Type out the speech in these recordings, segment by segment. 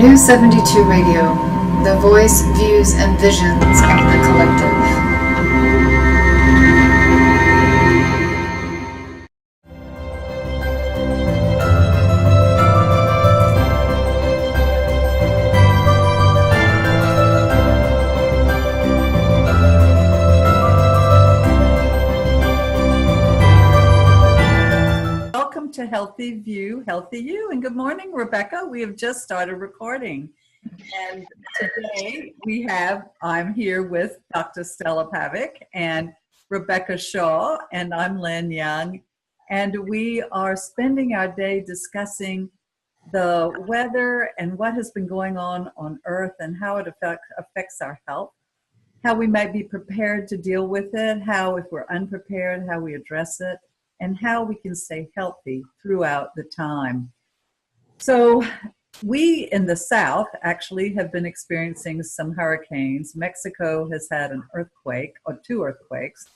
New 72 Radio, the voice, views, and visions of the collective. To Healthy View, Healthy You. And good morning, Rebecca. We have just started recording. And today I'm here with Dr. Stela-Pavic and Rebecca Shaw, and I'm Lynn Young. And we are spending our day discussing the weather and what has been going on Earth and how it affects our health, how we might be prepared to deal with it, how if we're unprepared, how we address it, and how we can stay healthy throughout the time. So we in the South actually have been experiencing some hurricanes. Mexico has had an earthquake or two earthquakes,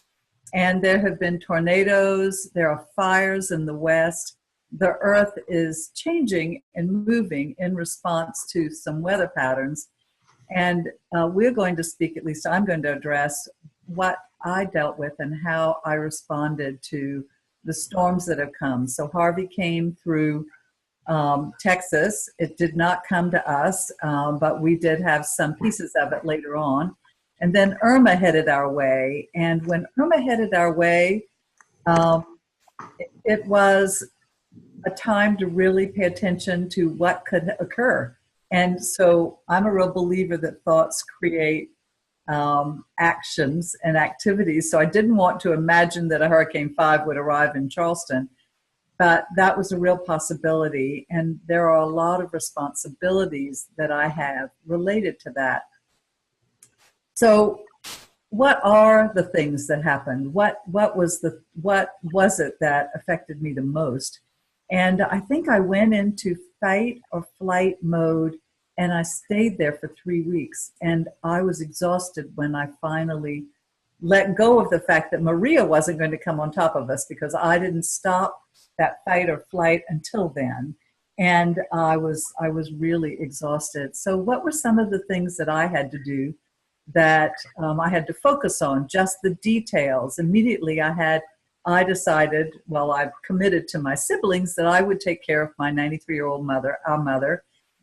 and there have been tornadoes. There are fires in the West. The earth is changing and moving in response to some weather patterns. And we're going to speak, at least I'm going to address what I dealt with and how I responded to the storms that have come. So Harvey came through Texas. It did not come to us, but we did have some pieces of it later on. And then Irma headed our way. And when Irma headed our way, it was a time to really pay attention to what could occur. And so I'm a real believer that thoughts create actions and activities. So I didn't want to imagine that a Hurricane 5 would arrive in Charleston, but that was a real possibility. And there are a lot of responsibilities that I have related to that. So what are the things that happened? What was it that affected me the most? And I think I went into fight or flight mode, and I stayed there for 3 weeks. And I was exhausted when I finally let go of the fact that Maria wasn't going to come on top of us, because I didn't stop that fight or flight until then. And I was really exhausted. So what were some of the things that I had to do that I had to focus on? Just the details. Immediately I decided, well, I've committed to my siblings that I would take care of my 93-year-old mother, our mother,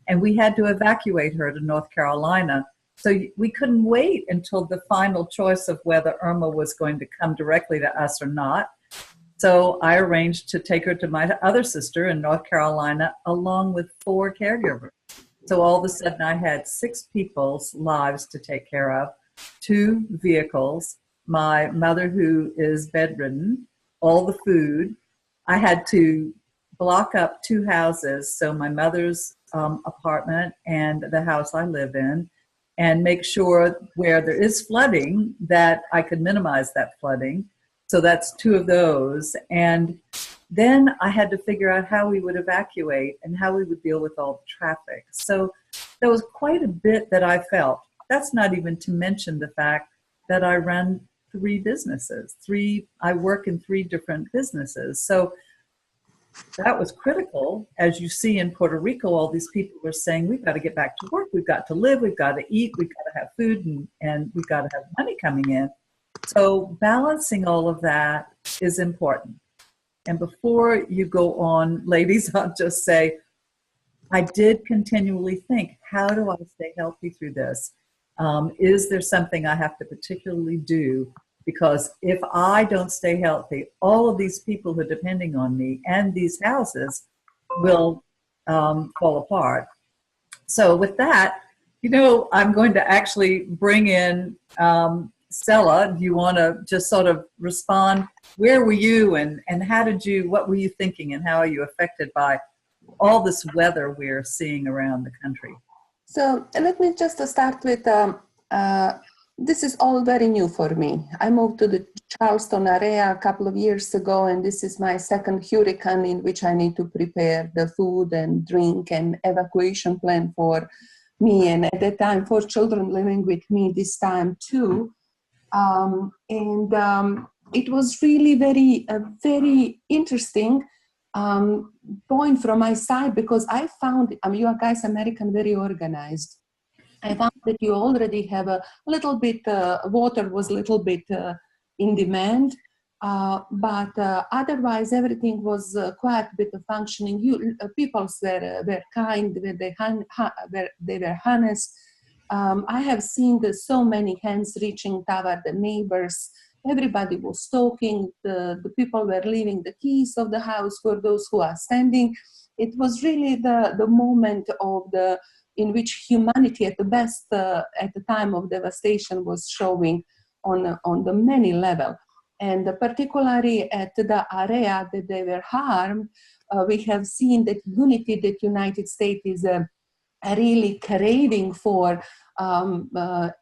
and we had to evacuate her to North Carolina. So we couldn't wait until the final choice of whether Irma was going to come directly to us or not. So I arranged to take her to my other sister in North Carolina, along with 4 caregivers. So all of a sudden I had 6 people's lives to take care of, 2 vehicles, my mother who is bedridden, all the food. I had to block up 2 houses, so my mother's apartment and the house I live in, and make sure where there is flooding that I could minimize that flooding. So that's 2 of those. And then I had to figure out how we would evacuate and how we would deal with all the traffic. So there was quite a bit that I felt. That's not even to mention the fact that I run 3 businesses. I work in 3 different businesses. So that was critical. As you see in Puerto Rico, all these people were saying, we've got to get back to work, we've got to live, we've got to eat, we've got to have food, and we've got to have money coming in. So balancing all of that is important. And before you go on, ladies, I'll just say, I did continually think, how do I stay healthy through this? Is there something I have to particularly do? Because if I don't stay healthy, all of these people who are depending on me and these houses will fall apart. So with that, I'm going to actually bring in Stella. Do you want to just sort of respond? Where were you and what were you thinking, and how are you affected by all this weather we're seeing around the country? So let me just start with this is all very new for me. I moved to the Charleston area a couple of years ago, and this is my 2nd hurricane in which I need to prepare the food and drink and evacuation plan for me, and at that time 4 children living with me this time too. It was really very interesting point from my side, because I found, you guys American very organized. I found that you already have a little bit, water was a little bit in demand, but otherwise everything was quite a bit of functioning. People were kind, they were honest. I have seen so many hands reaching toward the neighbors. Everybody was talking. The people were leaving the keys of the house for those who are standing. It was really the moment of in which humanity at the best at the time of devastation was showing on the many level. And particularly at the area that they were harmed, we have seen that unity that United States is really craving for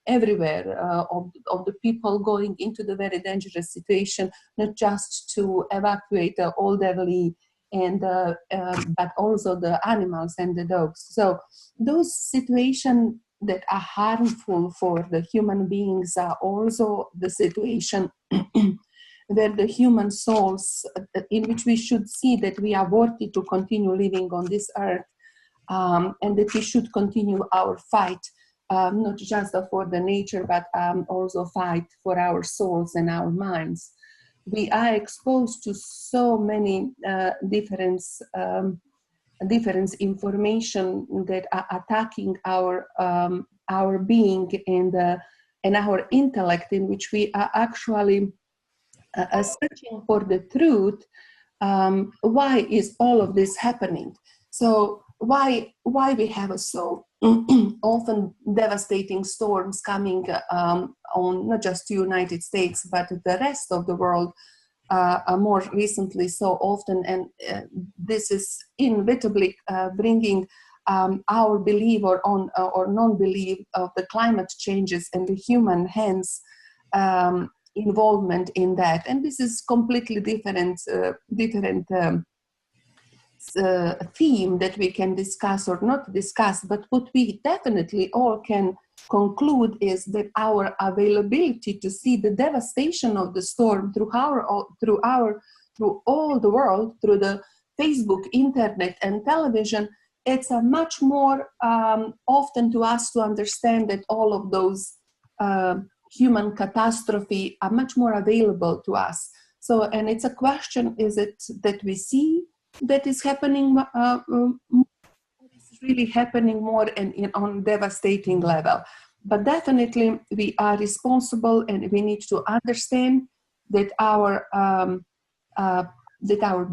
everywhere, of the people going into the very dangerous situation, not just to evacuate the elderly and but also the animals and the dogs. So those situations that are harmful for the human beings are also the situation where the human souls, in which we should see that we are worthy to continue living on this earth, and that we should continue our fight, not just for the nature, but also fight for our souls and our minds. We are exposed to so many different information that are attacking our being and our intellect, in which we are actually searching for the truth. Why is all of this happening? So why we have so often devastating storms coming on not just the United States but the rest of the world more recently so often, and this is inevitably bringing our belief or non-belief of the climate changes and the human hands involvement in that. And this is completely different theme that we can discuss or not discuss, but what we definitely all can conclude is that our availability to see the devastation of the storm through all the world, through the Facebook, internet, and television, it's a much more often to us to understand that all of those human catastrophe are much more available to us. So, and it's a question: is it that we see that is happening? It's really happening more on devastating level. But definitely, we are responsible, and we need to understand that our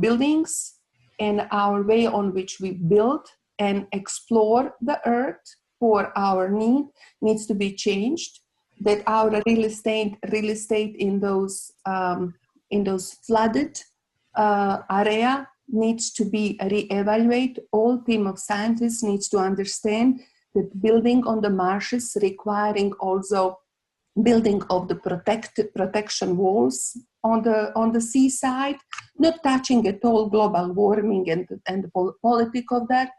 buildings and our way on which we build and explore the earth for our needs to be changed. That our real estate in those flooded area needs to be reevaluated. All team of scientists needs to understand that building on the marshes requiring also building of the protection walls on the seaside, not touching at all global warming and the politics of that,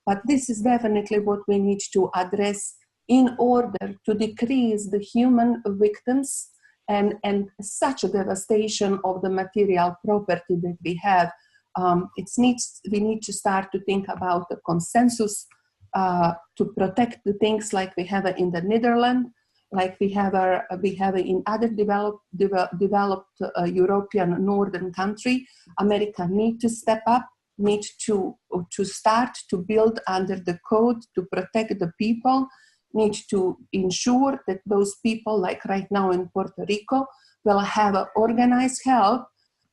but this is definitely what we need to address in order to decrease the human victims and such a devastation of the material property that we have. We need to start to think about the consensus to protect the things like we have in the Netherlands, like we have in other developed European northern country. America need to step up, need to start to build under the code to protect the people, need to ensure that those people, like right now in Puerto Rico, will have organized help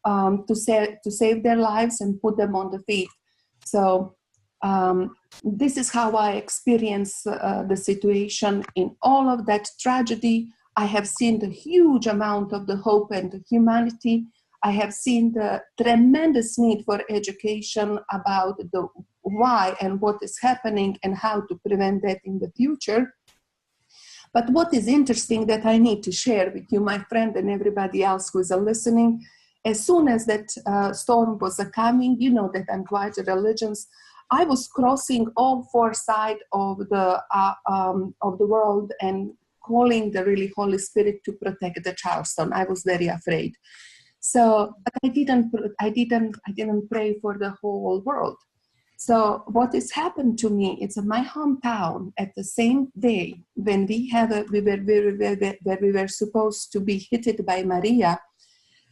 to save their lives and put them on the feet. So this is how I experience the situation. In all of that tragedy, I have seen the huge amount of the hope and the humanity. I have seen the tremendous need for education about the why and what is happening and how to prevent that in the future. But what is interesting that I need to share with you, my friend, and everybody else who is listening, as soon as that storm was coming, you know that I'm quite religious. I was crossing all four sides of the world and calling the really Holy Spirit to protect the Charleston. I was very afraid. So, but I didn't pray for the whole world. So what has happened to me, it's in my hometown at the same day when we were supposed to be hit by Maria,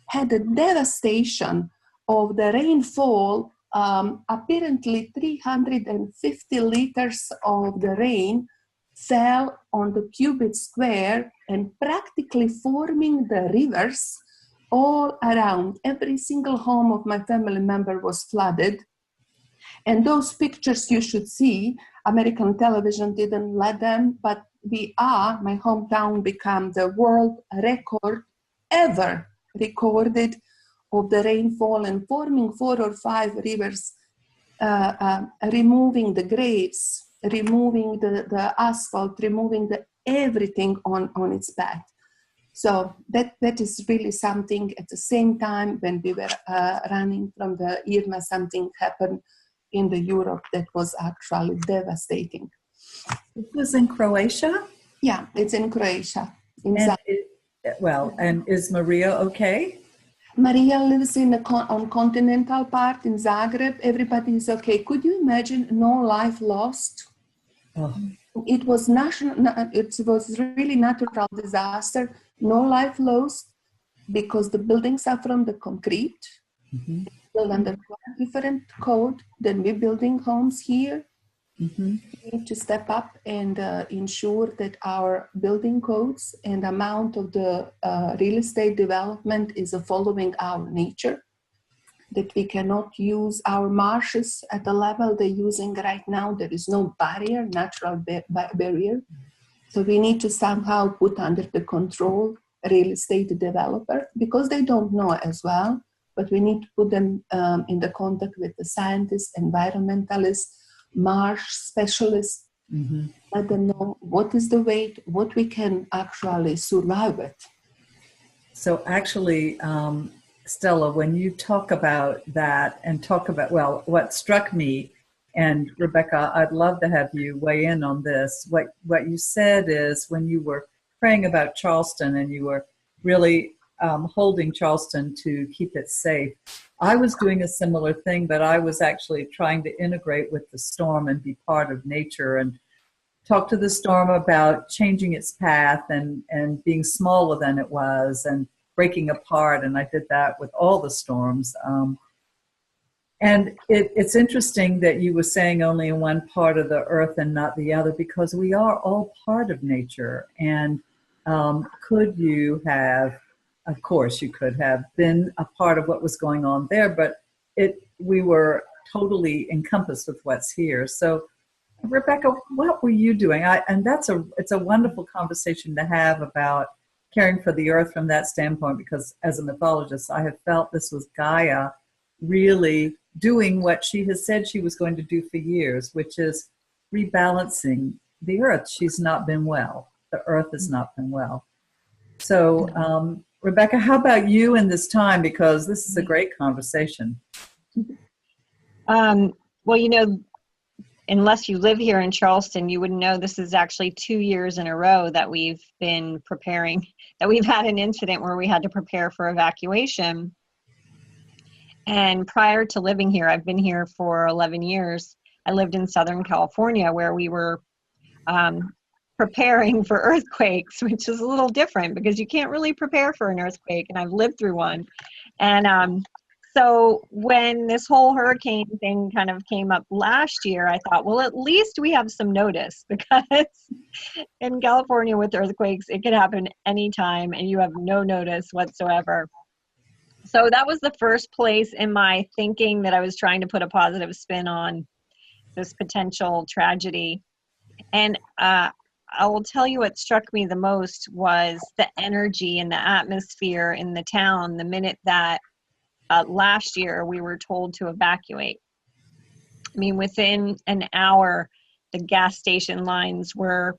had a devastation of the rainfall. Apparently 350 liters of the rain fell on the cubic square and practically forming the rivers all around. Every single home of my family member was flooded. And those pictures you should see, American television didn't let them, but my hometown became the world record ever recorded of the rainfall and forming 4 or 5 rivers, removing the graves, removing the asphalt, removing everything on its path. So that is really something. At the same time, when we were running from the Irma, something happened in the Europe that was actually devastating. It was in Croatia? Yeah, it's in Croatia. And is Maria okay? Maria lives on continental part in Zagreb. Everybody is okay. Could you imagine no life lost? Oh. It was really natural disaster. No life lost because the buildings are from the concrete. Mm-hmm. Built under quite different code than we're building homes here. Mm-hmm. We need to step up and ensure that our building codes and amount of the real estate development is following our nature, that we cannot use our marshes at the level they're using right now. There is no barrier, natural barrier. So we need to somehow put under the control real estate developer because they don't know as well, but we need to put them in the contact with the scientists, environmentalists, marsh specialists, mm-hmm. Let them know what is the weight, what we can actually survive with. So actually, Stella, when you talk about that and what struck me, and Rebecca, I'd love to have you weigh in on this. What you said is when you were praying about Charleston and you were really holding Charleston to keep it safe, I was doing a similar thing, but I was actually trying to integrate with the storm and be part of nature and talk to the storm about changing its path and being smaller than it was and breaking apart. And I did that with all the storms. And it's interesting that you were saying only in one part of the earth and not the other, because we are all part of nature. And could you have, of course you could have been a part of what was going on there, but we were totally encompassed with what's here. So Rebecca, what were you doing? It's a wonderful conversation to have about caring for the earth from that standpoint, because as a mythologist, I have felt this was Gaia really doing what she has said she was going to do for years, which is rebalancing the earth. She's not been well. The earth has not been well. So, Rebecca, how about you in this time? Because this is a great conversation. Well, unless you live here in Charleston, you wouldn't know this is actually 2 years in a row that we've been preparing, that we've had an incident where we had to prepare for evacuation. And prior to living here, I've been here for 11 years. I lived in Southern California where we were preparing for earthquakes, which is a little different because you can't really prepare for an earthquake, and I've lived through one. And so when this whole hurricane thing kind of came up last year, I thought, well, at least we have some notice, because in California with earthquakes, it could happen anytime and you have no notice whatsoever. So that was the first place in my thinking that I was trying to put a positive spin on this potential tragedy. And I will tell you what struck me the most was the energy and the atmosphere in the town the minute that last year we were told to evacuate. I mean, within an hour, the gas station lines were,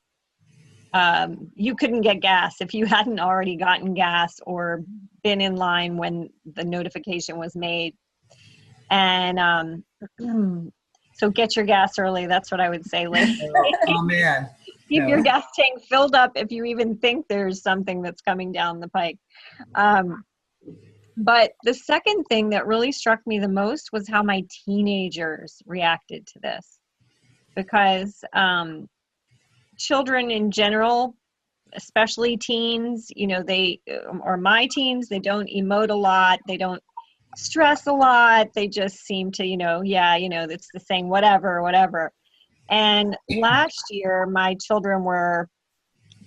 you couldn't get gas if you hadn't already gotten gas or been in line when the notification was made. And so get your gas early. That's what I would say, Lee. Oh, man. Keep your gas tank filled up if you even think there's something that's coming down the pike. But the second thing that really struck me the most was how my teenagers reacted to this. Because children in general, especially teens, or my teens, they don't emote a lot. They don't stress a lot. They just seem to, it's the same, whatever. And last year, my children were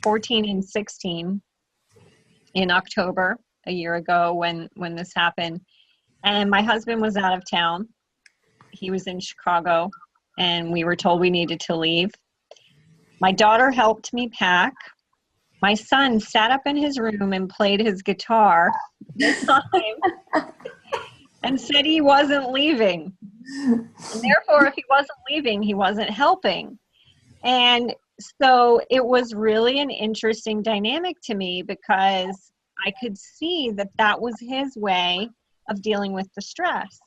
14 and 16 in October, a year ago when this happened. And my husband was out of town. He was in Chicago, and we were told we needed to leave. My daughter helped me pack. My son sat up in his room and played his guitar this time and said he wasn't leaving. And therefore, if he wasn't leaving, he wasn't helping. And so it was really an interesting dynamic to me, because I could see that that was his way of dealing with the stress.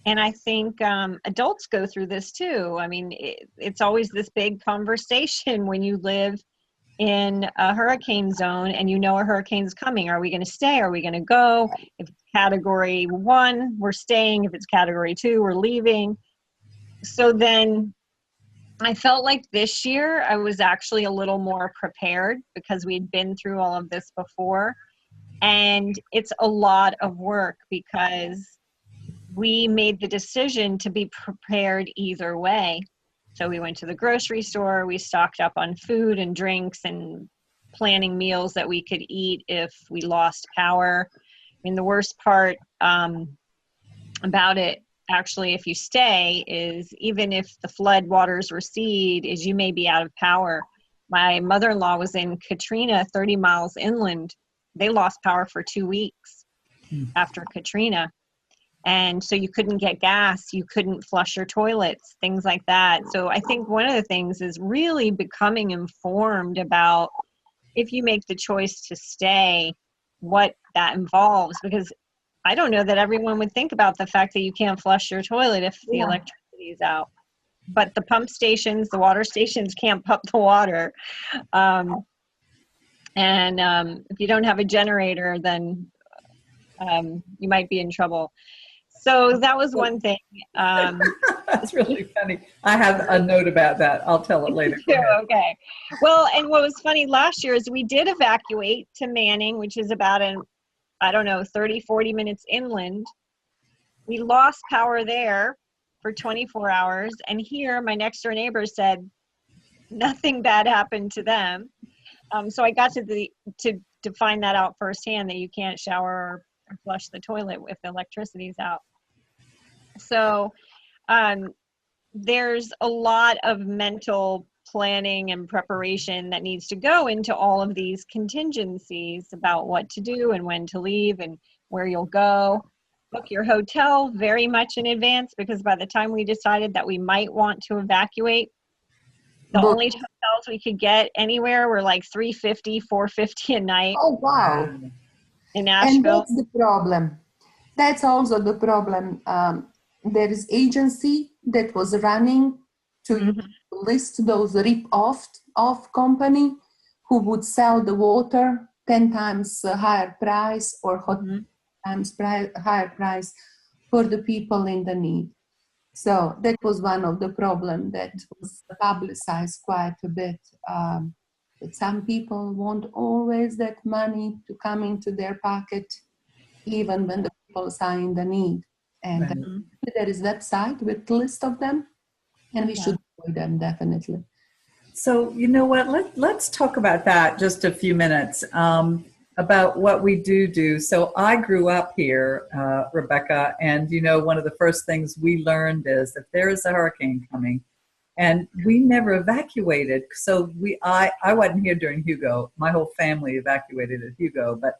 And I think adults go through this too. I mean, it's always this big conversation when you live in a hurricane zone and you know a hurricane's coming. Are we going to stay? Are we going to go? If it's category 1, we're staying. If it's category 2, we're leaving. So then I felt like this year I was actually a little more prepared, because we'd been through all of this before. And it's a lot of work, because we made the decision to be prepared either way. So we went to the grocery store, we stocked up on food and drinks and planning meals that we could eat if we lost power. I mean, the worst part about it, actually, if you stay, is even if the flood waters recede, is you may be out of power. My mother-in-law was in Katrina, 30 miles inland. They lost power for 2 weeks after Katrina. And so you couldn't get gas, you couldn't flush your toilets, things like that. So I think one of the things is really becoming informed about, if you make the choice to stay, what that involves. Because I don't know that everyone would think about the fact that you can't flush your toilet if the electricity is out. But the pump stations, the water stations can't pump the water. If you don't have a generator, then you might be in trouble. So that was one thing. That's really funny. I have a note about that. I'll tell it later. Okay. Well, and what was funny last year is we did evacuate to Manning, which is about 30, 40 minutes inland. We lost power there for 24 hours. And here, my next door neighbor said nothing bad happened to them. So I got to find that out firsthand, that you can't shower or flush the toilet if the electricity is out. So there's a lot of mental planning and preparation that needs to go into all of these contingencies about what to do and when to leave and where you'll go. Book your hotel very much in advance, because by the time we decided that we might want to evacuate, the only hotels we could get anywhere were like $350, $450 a night. Oh, wow. In Nashville. And that's the problem. That's also the problem. There is agency that was running to list those rip-off company who would sell the water 10 times higher price or times higher price for the people in the need. So that was one of the problems that was publicized quite a bit. That some people want always that money to come into their pocket, even when the people are in the need. And there is a website with a list of them, and we should avoid them definitely. So you know what? Let's talk about that just a few minutes. About what we do. So I grew up here, Rebecca, and one of the first things we learned is if there is a hurricane coming, and we never evacuated. So I wasn't here during Hugo. My whole family evacuated at Hugo, but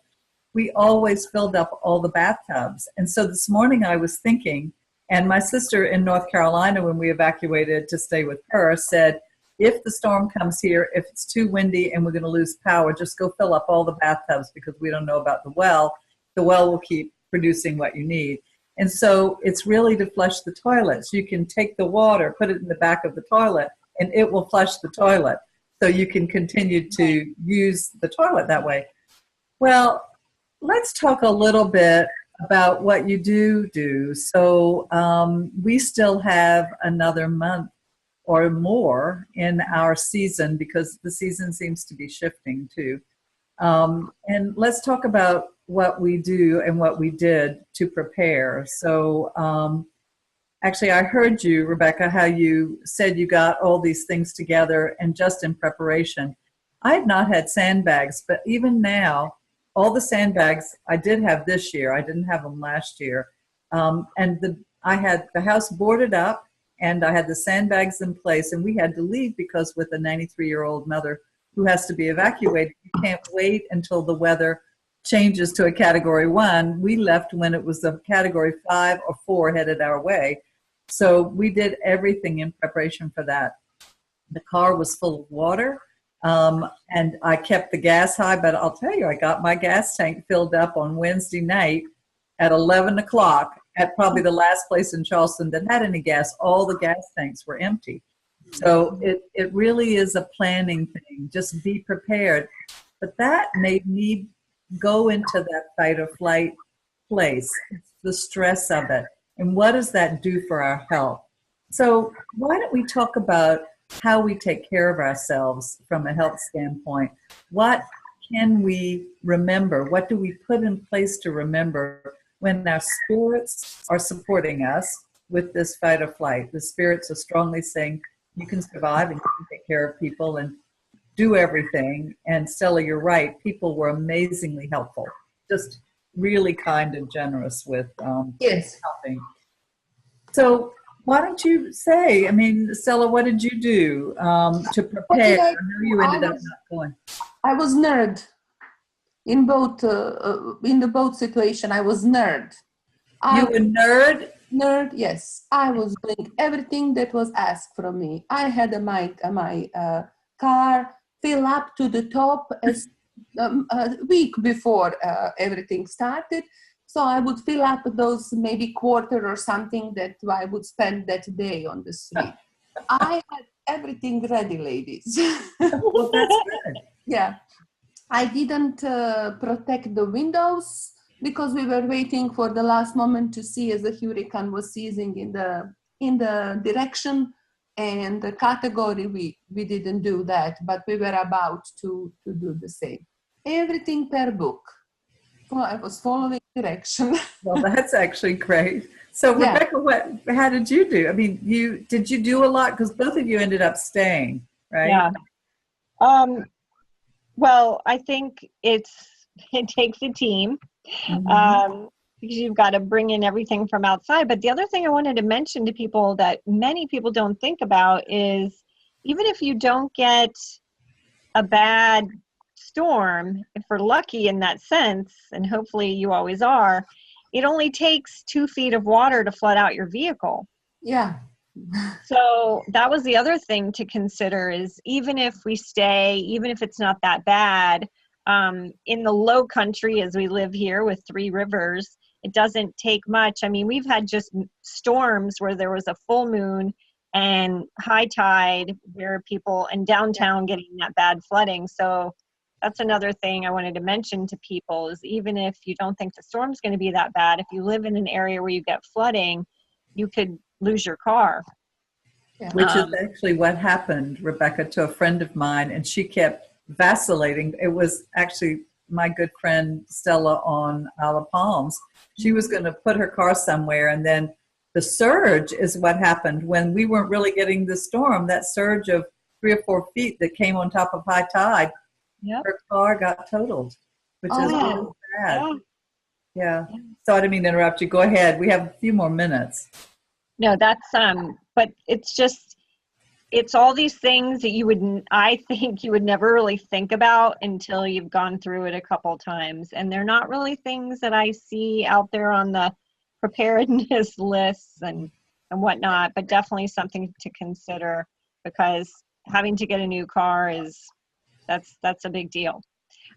we always filled up all the bathtubs. And so this morning I was thinking, and my sister in North Carolina, when we evacuated to stay with her, said, if the storm comes here, if it's too windy and we're going to lose power, just go fill up all the bathtubs, because we don't know about the well. The well will keep producing what you need. And so it's really to flush the toilets. You can take the water, put it in the back of the toilet, and it will flush the toilet. So you can continue to use the toilet that way. Well, let's talk a little bit about what you do. So we still have another month or more in our season because the season seems to be shifting too. And let's talk about what we do and what we did to prepare. So actually, I heard you, Rebecca, how you said you got all these things together and just in preparation. I have not had sandbags, but even now, all the sandbags I did have this year. I didn't have them last year. I had the house boarded up and I had the sandbags in place, and we had to leave because with a 93-year-old mother who has to be evacuated, you can't wait until the weather changes to a Category 1. We left when it was a Category 5 or 4 headed our way. So we did everything in preparation for that. The car was full of water, and I kept the gas high, but I'll tell you, I got my gas tank filled up on Wednesday night at 11 o'clock at probably the last place in Charleston that had any gas. All the gas tanks were empty. So it really is a planning thing. Just be prepared. But that made me go into that fight or flight place. It's the stress of it. And what does that do for our health? So why don't we talk about how we take care of ourselves from a health standpoint? What can we remember? What do we put in place to remember when our spirits are supporting us with this fight or flight? The spirits are strongly saying, you can survive and you can take care of people and do everything. And Stella, you're right. People were amazingly helpful, just really kind and generous with Yes. helping. So why don't you say, I mean, Stella, what did you do to prepare? I know you ended up not going. I was nerd in both in the boat situation. I was nerd. You were nerd? Nerd, yes. I was doing everything that was asked from me. I had my car fill up to the top as a week before everything started. So I would fill up those maybe quarter or something that I would spend that day on the street. I had everything ready, ladies. Well, that's good. Yeah. I didn't protect the windows because we were waiting for the last moment to see as the hurricane was seizing in the direction and the category. We didn't do that, but we were about to do the same. Everything per book. Well, I was following direction. Well, that's actually great. So, Yeah. Rebecca, how did you do? I mean, did you do a lot? Because both of you ended up staying, right? Yeah. Well, I think it takes a team because you've got to bring in everything from outside. But the other thing I wanted to mention to people that many people don't think about is even if you don't get a bad storm, if we're lucky in that sense, and hopefully you always are, it only takes 2 feet of water to flood out your vehicle. Yeah. So that was the other thing to consider is even if we stay, even if it's not that bad, in the low country as we live here with 3 rivers, it doesn't take much. I mean, we've had just storms where there was a full moon and high tide where people in downtown getting that bad flooding. So that's another thing I wanted to mention to people is even if you don't think the storm's going to be that bad, if you live in an area where you get flooding, you could lose your car. Yeah. Which is actually what happened, Rebecca, to a friend of mine, and she kept vacillating. It was actually my good friend Stella on Isle of Palms. She was going to put her car somewhere, and then the surge is what happened when we weren't really getting the storm. That surge of 3 or 4 feet that came on top of high tide, her car got totaled, which is really bad. Yeah. So I didn't mean to interrupt you. Go ahead. We have a few more minutes. No, that's but it's all these things that I think you would never really think about until you've gone through it a couple times. And they're not really things that I see out there on the preparedness lists and whatnot, but definitely something to consider because having to get a new car that's a big deal.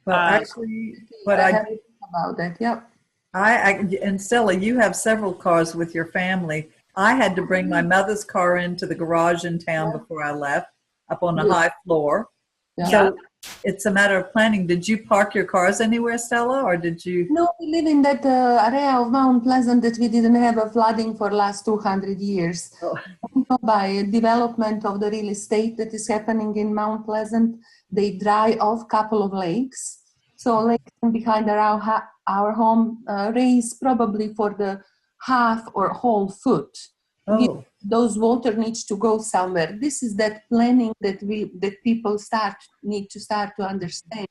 Well, actually, what I did about that, yep. And Stella, you have several cars with your family. I had to bring my mother's car into the garage in town before I left, up on the high floor. Yeah. So it's a matter of planning. Did you park your cars anywhere, Stella, or did you? No, we live in that area of Mount Pleasant that we didn't have a flooding for last 200 years. Oh. By development of the real estate that is happening in Mount Pleasant, they dry off couple of lakes. So lakes behind our home raise probably for the half or whole foot. Oh. Those water needs to go somewhere. This is that planning that people need to start to understand,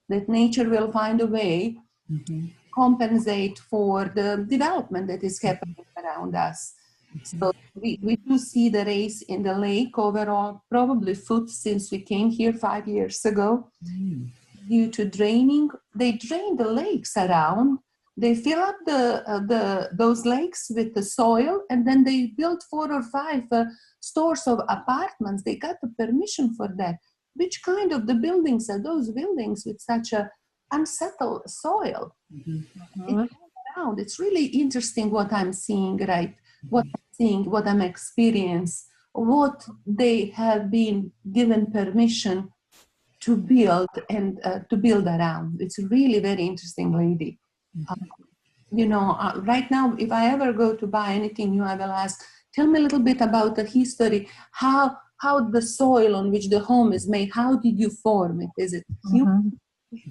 that nature will find a way to compensate for the development that is happening around us. So we do see the raise in the lake overall, probably foot since we came here 5 years ago. Due to draining, they drain the lakes around. They fill up those lakes with the soil, and then they built 4 or 5 stores of apartments. They got the permission for that. Which kind of the buildings are those buildings with such a unsettled soil? It's really interesting what I'm seeing, right? What I'm experiencing, what they have been given permission to build and to build around. It's really very interesting, lady. Right now, if I ever go to buy anything new, I will ask, tell me a little bit about the history, how the soil on which the home is made, how did you form it? Is it human?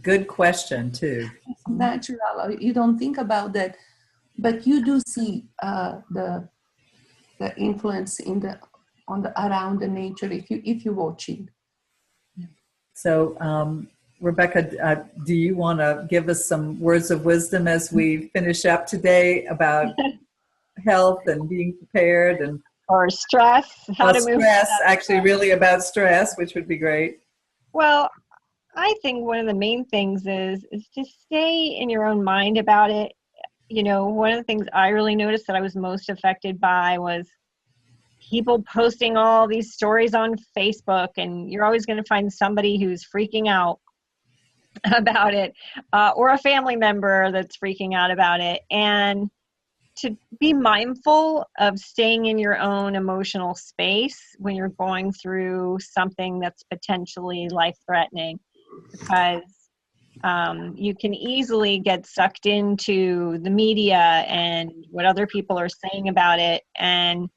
Good question, too. Natural. You don't think about that, but you do see the influence around the nature if you watch it. So, Rebecca, do you want to give us some words of wisdom as we finish up today about health and being prepared or stress? How to move stress? Actually, really about stress, which would be great. Well, I think one of the main things is to stay in your own mind about it. One of the things I really noticed that I was most affected by was people posting all these stories on Facebook, and you're always going to find somebody who's freaking out about it, or a family member that's freaking out about it. And to be mindful of staying in your own emotional space when you're going through something that's potentially life-threatening, because you can easily get sucked into the media and what other people are saying about it, and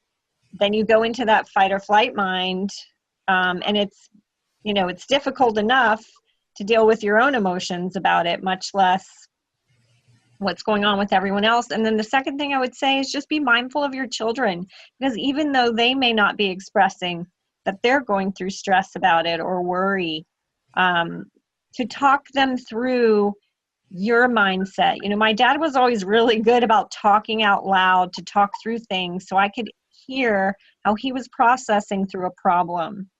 then you go into that fight or flight mind, and it's difficult enough to deal with your own emotions about it, much less what's going on with everyone else. And then the second thing I would say is just be mindful of your children, because even though they may not be expressing that they're going through stress about it or worry, to talk them through your mindset. My dad was always really good about talking out loud, to talk through things so I could hear how he was processing through a problem.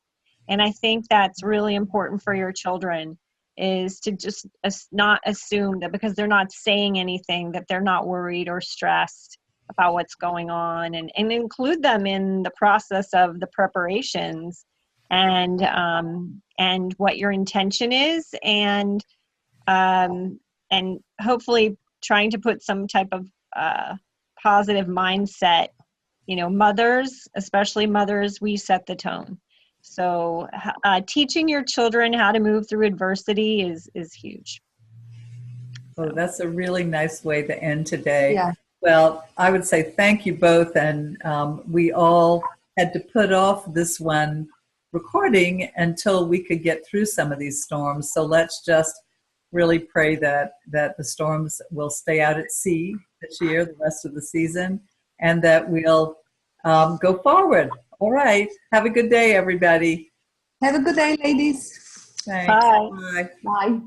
And I think that's really important for your children, is to just not assume that because they're not saying anything that they're not worried or stressed about what's going on, and include them in the process of the preparations and what your intention is, and hopefully trying to put some type of positive mindset. Mothers, especially mothers, we set the tone. So teaching your children how to move through adversity is huge. Oh, that's a really nice way to end today. Yeah. Well, I would say thank you both. And we all had to put off this one recording until we could get through some of these storms. So let's just really pray that the storms will stay out at sea this year, the rest of the season, and that we'll go forward. All right. Have a good day, everybody. Have a good day, ladies. Thanks. Bye. Bye. Bye.